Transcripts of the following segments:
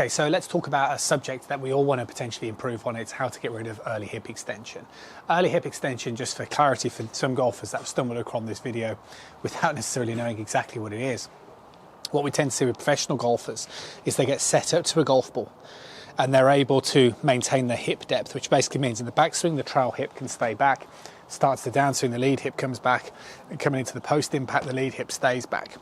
Okay, so let's talk about a subject that we all want to potentially improve on. It's how to get rid of early hip extension. Early hip extension, just for clarity for some golfers that have stumbled across this video without necessarily knowing exactly what it is. What we tend to see with professional golfers is they get set up to a golf ball and they're able to maintain their hip depth, which basically means in the backswing, the trail hip can stay back, starts the downswing, the lead hip comes back, and coming into the post impact, the lead hip stays back.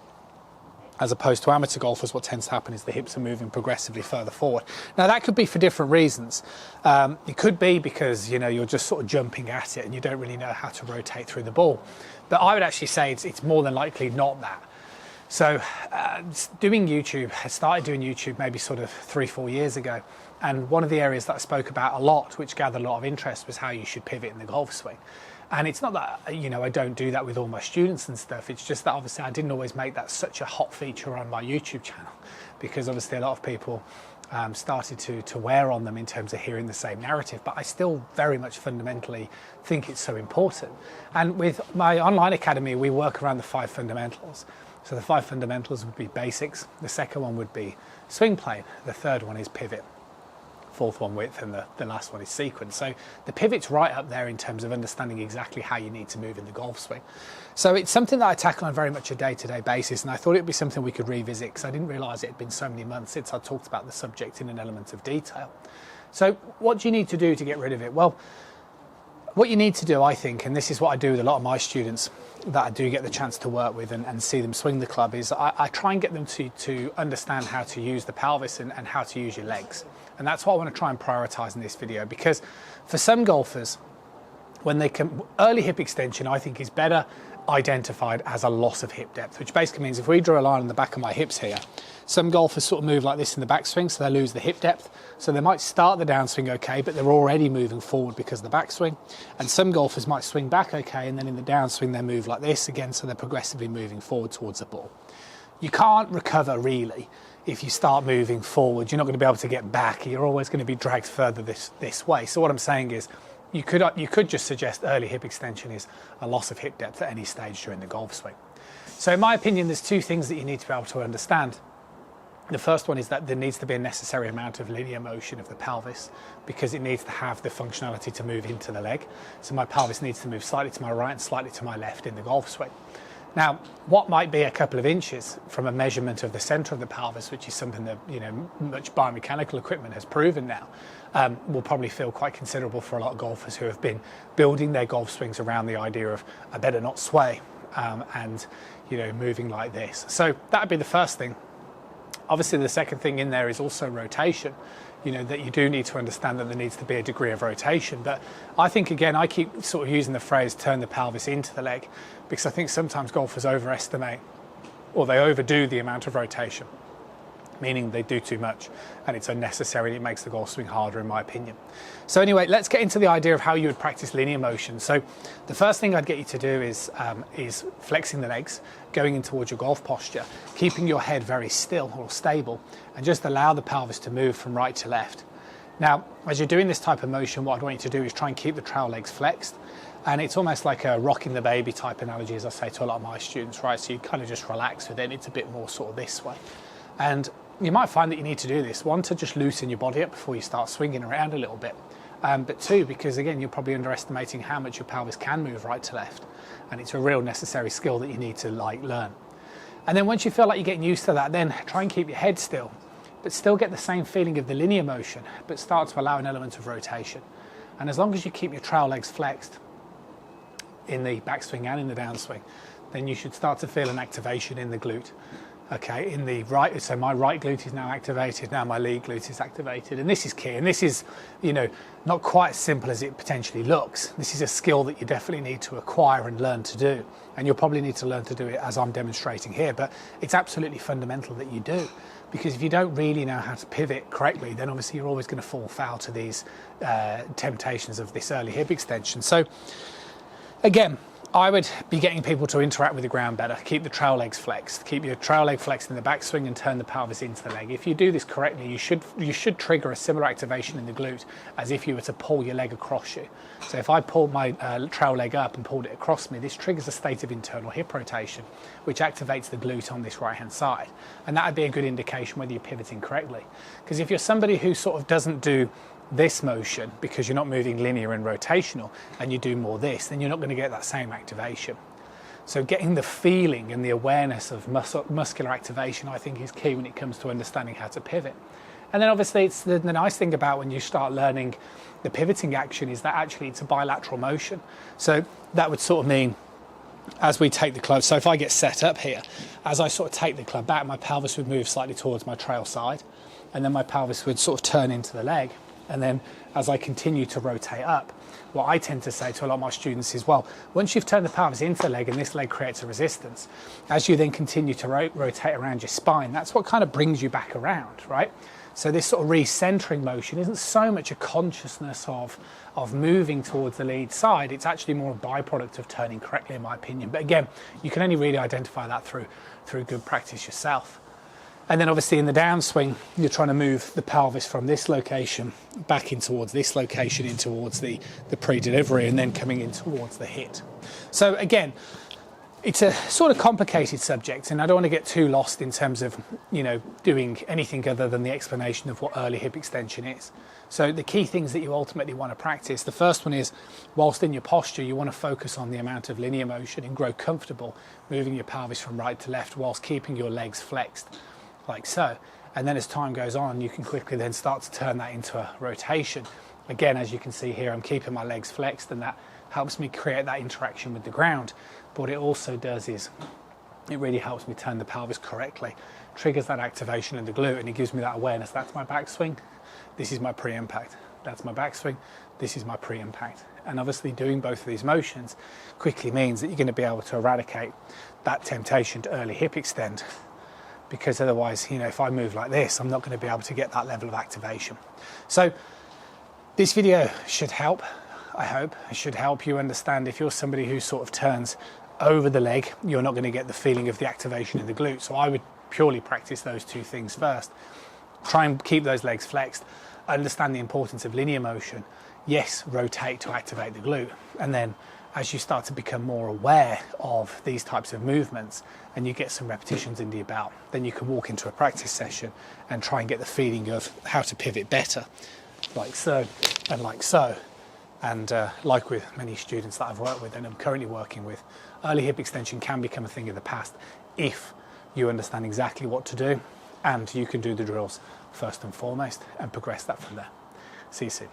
As opposed to amateur golfers, what tends to happen is the hips are moving progressively further forward. Now that could be for different reasons. It could be because you're just sort of jumping at it and you don't really know how to rotate through the ball. But I would actually say it's more than likely not that. So doing YouTube, I started doing YouTube maybe sort of 3-4 years ago. And one of the areas that I spoke about a lot, which gathered a lot of interest, was how you should pivot in the golf swing. And it's not that, I don't do that with all my students and stuff. It's just that obviously I didn't always make that such a hot feature on my YouTube channel, because obviously a lot of people started to wear on them in terms of hearing the same narrative. But I still very much fundamentally think it's so important. And with my online academy, we work around the 5 fundamentals. So the 5 fundamentals would be basics. The second one would be swing plane. The third one is pivot. Fourth one width, and the last one is sequence. So the pivot's right up there in terms of understanding exactly how you need to move in the golf swing. So it's something that I tackle on very much a day-to-day basis, and I thought it'd be something we could revisit because I didn't realise it had been so many months since I talked about the subject in an element of detail. So what do you need to do to get rid of it? Well, what you need to do, I think, and this is what I do with a lot of my students that I do get the chance to work with and see them swing the club, is I try and get them to understand how to use the pelvis and how to use your legs. And that's what I want to try and prioritise in this video, because for some golfers, when they can, early hip extension, I think, is better identified as a loss of hip depth, which basically means if we draw a line on the back of my hips here, some golfers sort of move like this in the backswing, so they lose the hip depth. So they might start the downswing okay, but they're already moving forward because of the backswing. And some golfers might swing back okay, and then in the downswing they move like this again, so they're progressively moving forward towards the ball. You can't recover really if you start moving forward. You're not going to be able to get back. You're always going to be dragged further this way. So what I'm saying is, you could just suggest early hip extension is a loss of hip depth at any stage during the golf swing. So in my opinion, there's 2 things that you need to be able to understand. The first one is that there needs to be a necessary amount of linear motion of the pelvis, because it needs to have the functionality to move into the leg. So my pelvis needs to move slightly to my right and slightly to my left in the golf swing. Now, what might be a couple of inches from a measurement of the centre of the pelvis, which is something that much biomechanical equipment has proven now, will probably feel quite considerable for a lot of golfers who have been building their golf swings around the idea of I better not sway and moving like this. So that would be the first thing. Obviously, the second thing in there is also rotation. That you do need to understand that there needs to be a degree of rotation. But I think, again, I keep sort of using the phrase turn the pelvis into the leg, because I think sometimes golfers overestimate or they overdo the amount of rotation, meaning they do too much and it's unnecessary and it makes the golf swing harder, in my opinion. So anyway, let's get into the idea of how you would practice linear motion. So the first thing I'd get you to do is flexing the legs, going in towards your golf posture, keeping your head very still or stable, and just allow the pelvis to move from right to left. Now, as you're doing this type of motion, what I'd want you to do is try and keep the trail legs flexed. And it's almost like a rocking the baby type analogy, as I say to a lot of my students, right? So you kind of just relax with it. It's a bit more sort of this way. And you might find that you need to do this, 1, to just loosen your body up before you start swinging around a little bit. But 2, because again, you're probably underestimating how much your pelvis can move right to left. And it's a real necessary skill that you need to learn. And then once you feel like you're getting used to that, then try and keep your head still, but still get the same feeling of the linear motion, but start to allow an element of rotation. And as long as you keep your trail legs flexed in the backswing and in the downswing, then you should start to feel an activation in the glute. Okay, in the right, so my right glute is now activated, now my lead glute is activated, and this is key, and this is, not quite as simple as it potentially looks. This is a skill that you definitely need to acquire and learn to do, and you'll probably need to learn to do it as I'm demonstrating here, but it's absolutely fundamental that you do, because if you don't really know how to pivot correctly, then obviously you're always going to fall foul to these temptations of this early hip extension. So again, I would be getting people to interact with the ground better, keep the trail legs flexed, keep your trail leg flexed in the backswing and turn the pelvis into the leg. If you do this correctly, you should trigger a similar activation in the glute as if you were to pull your leg across you. So if I pulled my trail leg up and pulled it across me, this triggers a state of internal hip rotation, which activates the glute on this right hand side. And that would be a good indication whether you're pivoting correctly. Because if you're somebody who sort of doesn't do this motion because you're not moving linear and rotational and you do more this, then you're not going to get that same activation. So getting the feeling and the awareness of muscular activation, I think, is key when it comes to understanding how to pivot. And then obviously it's the nice thing about when you start learning the pivoting action is that actually it's a bilateral motion. So that would sort of mean as we take the club, so if I get set up here, as I sort of take the club back, my pelvis would move slightly towards my trail side, and then my pelvis would sort of turn into the leg. And then as I continue to rotate up, what I tend to say to a lot of my students is, well, once you've turned the pelvis into the leg and this leg creates a resistance, as you then continue to rotate around your spine, that's what kind of brings you back around, right? So this sort of recentering motion isn't so much a consciousness of moving towards the lead side, it's actually more a byproduct of turning correctly, in my opinion. But again, you can only really identify that through good practice yourself. And then obviously in the downswing, you're trying to move the pelvis from this location back in towards this location, in towards the pre-delivery, and then coming in towards the hit. So again, it's a sort of complicated subject, and I don't want to get too lost in terms of, doing anything other than the explanation of what early hip extension is. So the key things that you ultimately want to practice, the first one is, whilst in your posture, you want to focus on the amount of linear motion and grow comfortable moving your pelvis from right to left whilst keeping your legs flexed, like so. And then as time goes on, you can quickly then start to turn that into a rotation. Again, as you can see here, I'm keeping my legs flexed, and that helps me create that interaction with the ground. But what it also does is it really helps me turn the pelvis correctly, triggers that activation in the glute, and it gives me that awareness. That's my backswing, this is my pre-impact. That's my backswing, this is my pre-impact. And obviously doing both of these motions quickly means that you're going to be able to eradicate that temptation to early hip extend, because otherwise, if I move like this, I'm not going to be able to get that level of activation. So this video should help, I hope. It should help you understand if you're somebody who sort of turns over the leg, you're not going to get the feeling of the activation in the glute. So I would purely practice those two things first. Try and keep those legs flexed, understand the importance of linear motion. Yes, rotate to activate the glute. And then as you start to become more aware of these types of movements and you get some repetitions into your belt, then you can walk into a practice session and try and get the feeling of how to pivot better, like so and like so. And like with many students that I've worked with and I'm currently working with, early hip extension can become a thing of the past if you understand exactly what to do and you can do the drills first and foremost and progress that from there. See you soon.